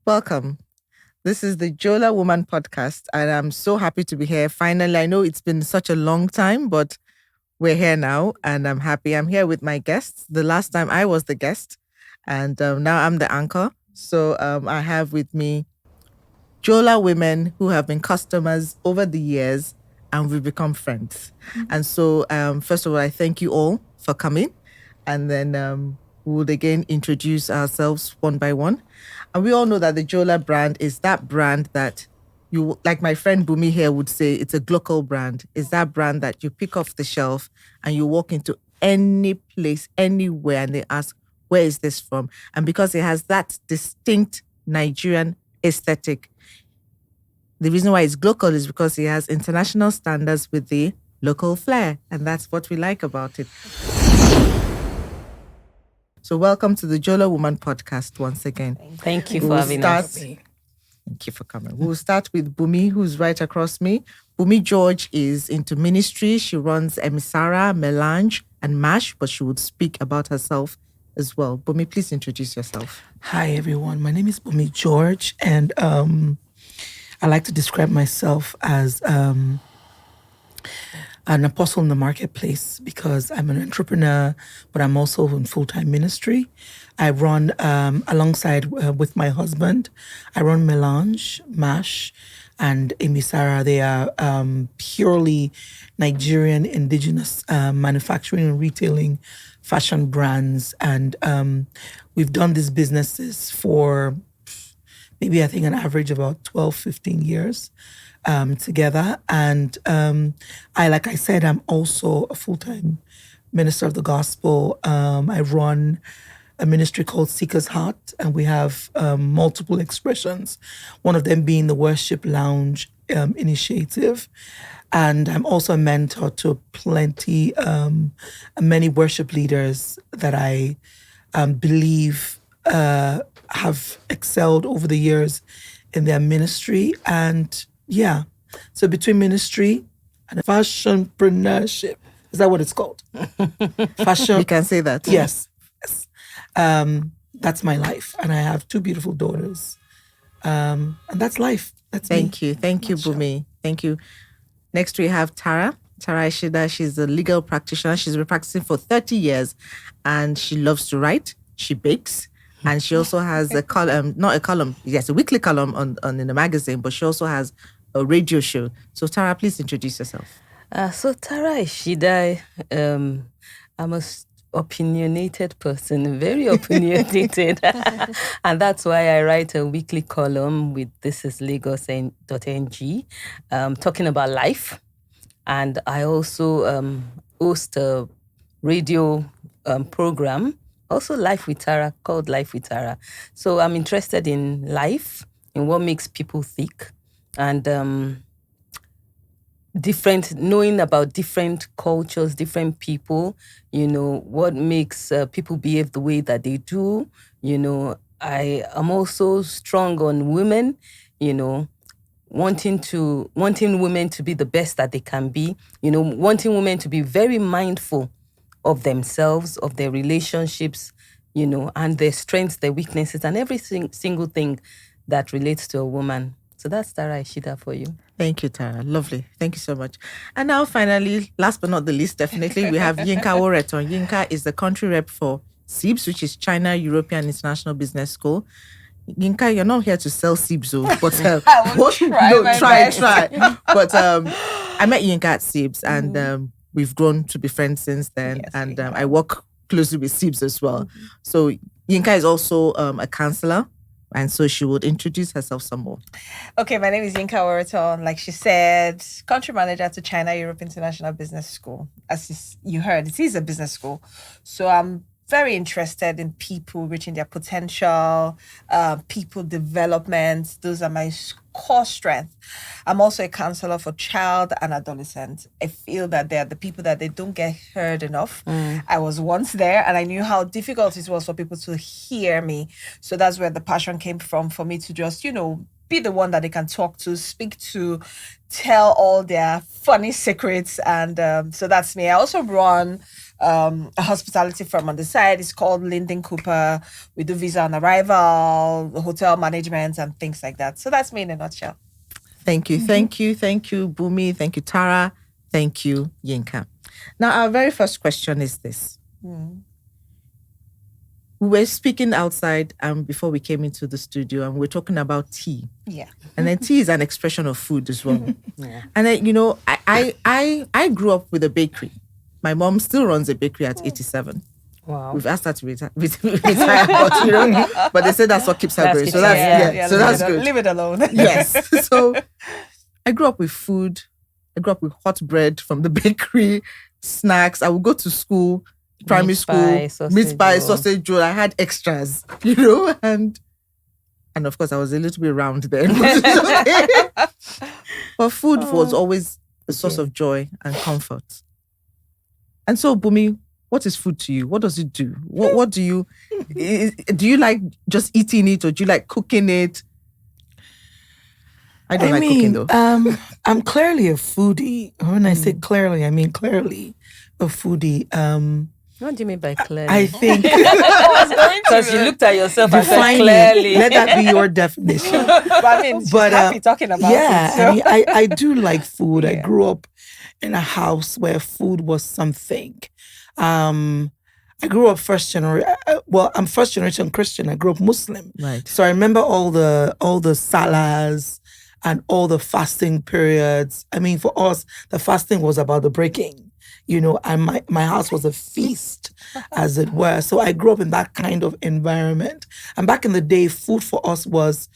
Welcome. This is the Joela Woman Podcast, and I'm so happy to be here. Finally, I know it's been such a long time, but we're here now, and I'm happy. I'm here with my guests. The last time I was the guest, and now I'm the anchor. So I have with me Joela Women who have been customers over the years, and we've become friends. And so, first of all, I thank you all for coming, and then we would again introduce ourselves one by one. And we all know that the Joela brand is that brand that you, like my friend Bumi here would say, it's a global brand. It's that brand that you pick off the shelf and you walk into any place, anywhere, and they ask, where is this from? And because it has that distinct Nigerian aesthetic, the reason why it's global is because it has international standards with the local flair. And that's what we like about it. So welcome to the Joela Woman Podcast once again. Thank you for having us. Thank you for coming. We'll start with Bumi, who's right across me. Bumi George is into ministry. She runs Emisara, Melange, and MASH, but she would speak about herself as well. Bumi, please introduce yourself. Hi, everyone. My name is Bumi George, and I like to describe myself as an apostle in the marketplace because I'm an entrepreneur, but I'm also in full-time ministry. I run alongside with my husband. I run Melange, MASH, and Emisara. They are purely Nigerian indigenous manufacturing and retailing fashion brands. And we've done these businesses for maybe I think an average about 12, 15 years. Together. And like I said, I'm also a full-time minister of the gospel. I run a ministry called Seeker's Heart, and we have multiple expressions, one of them being the Worship Lounge initiative. And I'm also a mentor to many worship leaders that I believe have excelled over the years in their ministry. And yeah. So between ministry and fashionpreneurship, is that what it's called? Fashion. You can say that. Yes. That's my life. And I have two beautiful daughters. And that's life. That's Thank me. you. Thank you, Bumi. Thank you. Next, we have Tara. Tara Ishida. She's a legal practitioner. She's been practicing for 30 years. And she loves to write. She bakes. And she also has a column, a weekly column in the magazine, but she also has a radio show. So Tara, please introduce yourself. So Tara Ishida, I'm a opinionated person, very opinionated. And that's why I write a weekly column with thisislagos.ng, talking about life. And I also host a radio program, also Life with Tara, called Life with Tara. So I'm interested in life, in what makes people think, and knowing about different cultures, different people, what makes people behave the way that they do. I am also strong on women, wanting women to be the best that they can be, wanting women to be very mindful of themselves, of their relationships, and their strengths, their weaknesses, and every single thing that relates to a woman. So that's Tara Ishida for you. Thank you, Tara. Lovely. Thank you so much. And now finally, last but not the least, definitely, we have Yinka Woreton. Yinka is the country rep for CIBS, which is China European International Business School. Yinka, you're not here to sell CIBS, but I will try. But I met Yinka at CIBS, and we've grown to be friends since then. Yes, and I work closely with CIBS as well. Mm-hmm. So Yinka is also a counselor. And so she would introduce herself some more. Okay, my name is Yinka Woreton. Like she said, country manager to China Europe International Business School. As you heard, it is a business school. So I'm very interested in people reaching their potential, people development. Those are my core strengths. I'm also a counselor for child and adolescent. I feel that they're the people that they don't get heard enough. I was once there and I knew how difficult it was for people to hear me. So that's where the passion came from for me to just, be the one that they can talk to, speak to, tell all their funny secrets. And so that's me. I also run a hospitality firm on the side. It's called Linden Cooper. We do visa on arrival, hotel management, and things like that. So that's me in a nutshell. Thank you, thank you, thank you, Bumi. Thank you, Tara. Thank you, Yinka. Now, our very first question is this. We were speaking outside before we came into the studio, and we're talking about tea. Yeah. And then tea is an expression of food as well. Yeah. And then, I grew up with a bakery. My mom still runs a bakery at 87. Wow. We've asked her to retire, but they say that's what keeps her going. So that's good. Leave it alone. Yes. So I grew up with food. I grew up with hot bread from the bakery, snacks. I would go to school, primary school, meat pie, sausage roll. I had extras, and of course I was a little bit round then. But food was always a source of joy and comfort. And so, Bumi, what is food to you? What does it do? What do you like just eating it, or do you like cooking it? I don't like cooking though. I'm clearly a foodie. When I say clearly, I mean clearly a foodie. What do you mean by clearly? I think Because you looked at yourself and said define clearly. it. Let that be your definition. But I mean, she's happy talking about it. So. I mean, I do like food. I grew up in a house where food was something. I grew up first generation. Well, I'm first generation Christian. I grew up Muslim, Right. so I remember all the salahs and all the fasting periods. I mean, for us, the fasting was about the breaking, and my house was a feast, as it were. So I grew up in that kind of environment. And back in the day, food for us was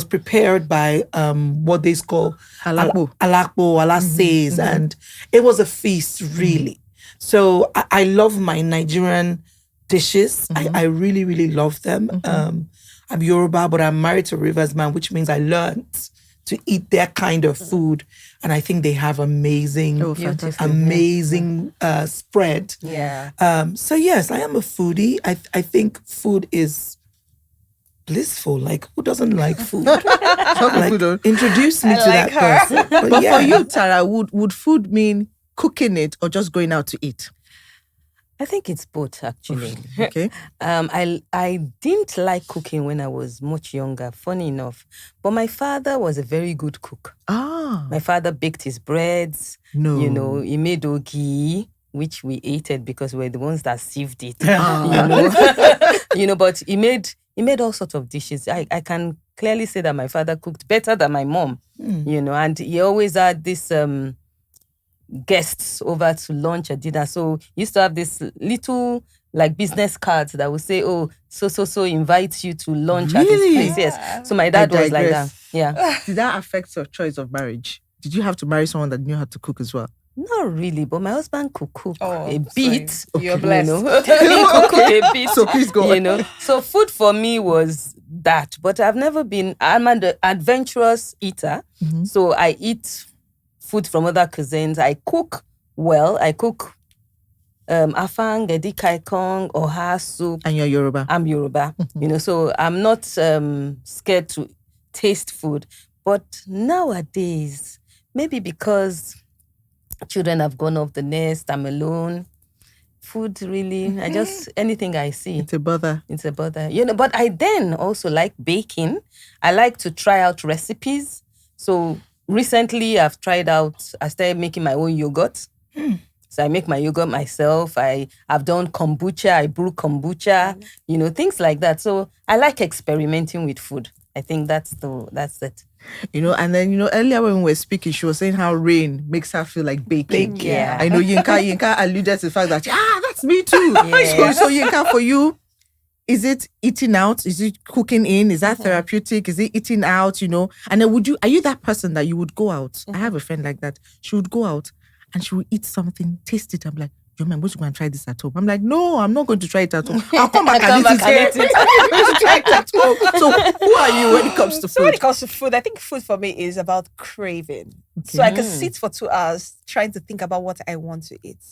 prepared by what they call Alakbo. alases, and it was a feast, really. So I love my Nigerian dishes. I really, really love them. I'm Yoruba, but I'm married to a Rivers man, which means I learned to eat their kind of food. And I think they have amazing spread. Yeah. So yes, I am a foodie. I think food is blissful. Like, who doesn't like food? Introduce me to that person. But for you, Tara, would food mean cooking it or just going out to eat? I think it's both, actually. Okay. I didn't like cooking when I was much younger, funny enough. But my father was a very good cook. Ah. My father baked his breads. No. He made ogi, which we ate it because we're the ones that sieved it. But he made all sorts of dishes. I can clearly say that my father cooked better than my mom. And he always had this guests over to lunch or dinner. So he used to have this little business cards that would say, "Oh, so invites you to lunch at his place." Yes. So my dad was like that. Yeah. Did that affect your choice of marriage? Did you have to marry someone that knew how to cook as well? Not really, but my husband could cook a so bit. you're blessed. He could cook a bit. So please go on. So food for me was that. But I'm an adventurous eater. So I eat food from other cuisines. I cook well. I cook afang, edikaikong, oha soup. And you're Yoruba. I'm Yoruba. So I'm not scared to taste food. But nowadays, maybe because children have gone off the nest, I'm alone. Food really, anything I see. It's a bother. But I then also like baking. I like to try out recipes. So recently I started making my own yogurt. So I make my yogurt myself. I've done kombucha. I brew kombucha, things like that. So I like experimenting with food. I think that's it. And then, earlier when we were speaking, she was saying how rain makes her feel like baking. Yeah. I know Yinka alluded to the fact that, that's me too. Yeah. So Yinka, for you, is it eating out? Is it cooking in? Is that therapeutic? Is it eating out, And then are you that person that you would go out? I have a friend like that. She would go out and she would eat something, taste it. I'm like, yo, man, what's going to try this at home? I'm like, no, I'm not going to try it at home. I'll come back and eat it. I'm going to try it at home. So who are you when it comes to food? So when it comes to food, I think food for me is about craving. Okay. So I can sit for 2 hours trying to think about what I want to eat.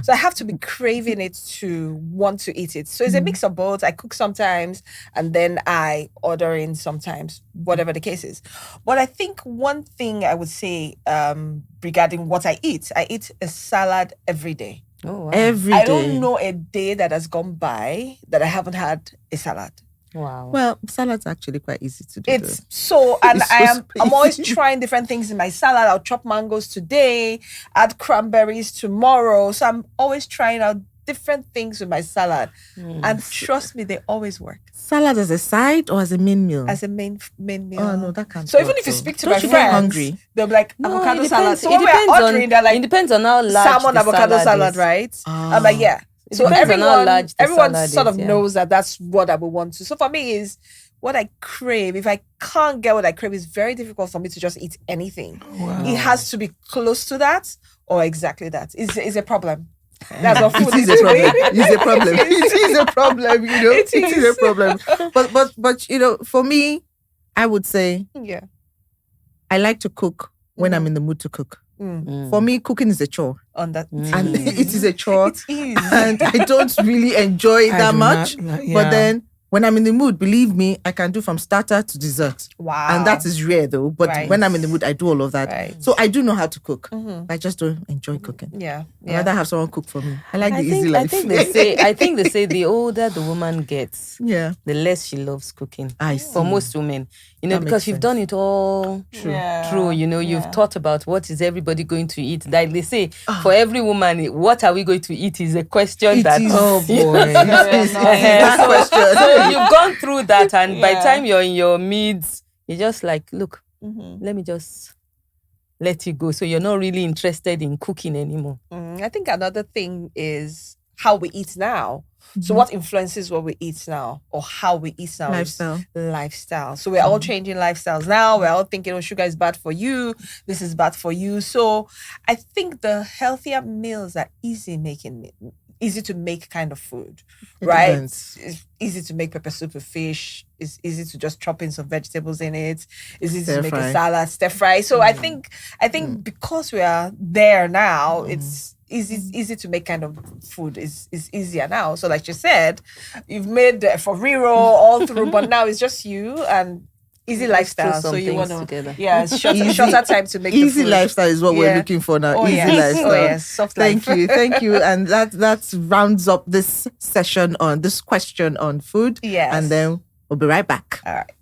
So I have to be craving it to want to eat it. So it's a mix of both. I cook sometimes and then I order in sometimes, whatever the case is. But I think one thing I would say regarding what I eat a salad every day. Oh, wow. Every day. I don't know a day that has gone by that I haven't had a salad. Wow. Well, salad's actually quite easy to do. It's so, and It's so I'm always spicy. trying different things in my salad. I'll chop mangoes today, add cranberries tomorrow. So I'm always trying out different things with my salad. And trust me, they always work Salad as a side or as a main meal? as a main meal. Oh, no, that can't So work, even if you though. speak to Don't my you get friends, hungry? they'll be like, No, avocado it salad. depends. So when we're ordering, they're like, it depends on how large salmon the avocado salad, is. right? Ah. I'm like, yeah. It So depends on how everyone, large the everyone salad sort is, of yeah. knows that that's what I would want to. So for me is what I crave. If I can't get what I crave, it's very difficult for me to just eat anything. Wow. It has to be close to that or exactly that. It's a problem. That's what food It is is a to me. problem. It's a problem. It is a problem. You know, It it is is. a problem. But you know, for me, I would say Yeah. I like to cook when I'm in the mood to cook. For me, cooking is a chore, On that. and it is a chore, It is. and I don't really enjoy it I that do much. not like- yeah. But then when I'm in the mood, believe me, I can do from starter to dessert. Wow. And that is rare though. But Right. when I'm in the mood, I do all of that. Right. So I do know how to cook. I just don't enjoy cooking. Yeah. I'd rather have someone cook for me. I like the easy I life. think they say the older the woman gets, yeah. the less she loves cooking. I see. For most women, you know, That because makes you've sense. done it all Yeah. through, you know, you've Yeah. thought about what is everybody going to eat. Like they say, for every woman, what are we going to eat is a question It that. is- Oh boy. It is that so, question. so you've gone through that, and by the Yeah. time you're in your mids, you're just like, look, Mm-hmm. let me just let you go. So you're not really interested in cooking anymore. I think another thing is how we eat now. So what influences what we eat now or how we eat now? is Lifestyle. So we're all changing lifestyles now. We're all thinking, oh, sugar is bad for you. This is bad for you. So I think the healthier meals are easy to make kind of food, It right? depends. It's easy to make pepper soup with fish. It's easy to just chop in some vegetables in it. It's easy Stir to make fry. a salad, stir fry. So I think because we are there now, it's easy to make kind of food is easier now. So like you said, you've made for reroll all through, but now it's just you and easy Just throw lifestyle. some So you things want to together. it's shorter time to make the Easy food. lifestyle is what we're Yeah. looking for now. Oh, Easy yes. lifestyle. Oh, yes. Soft Thank life. thank you, and that rounds up this session on this question on food. Yes. and then we'll be right back. All right.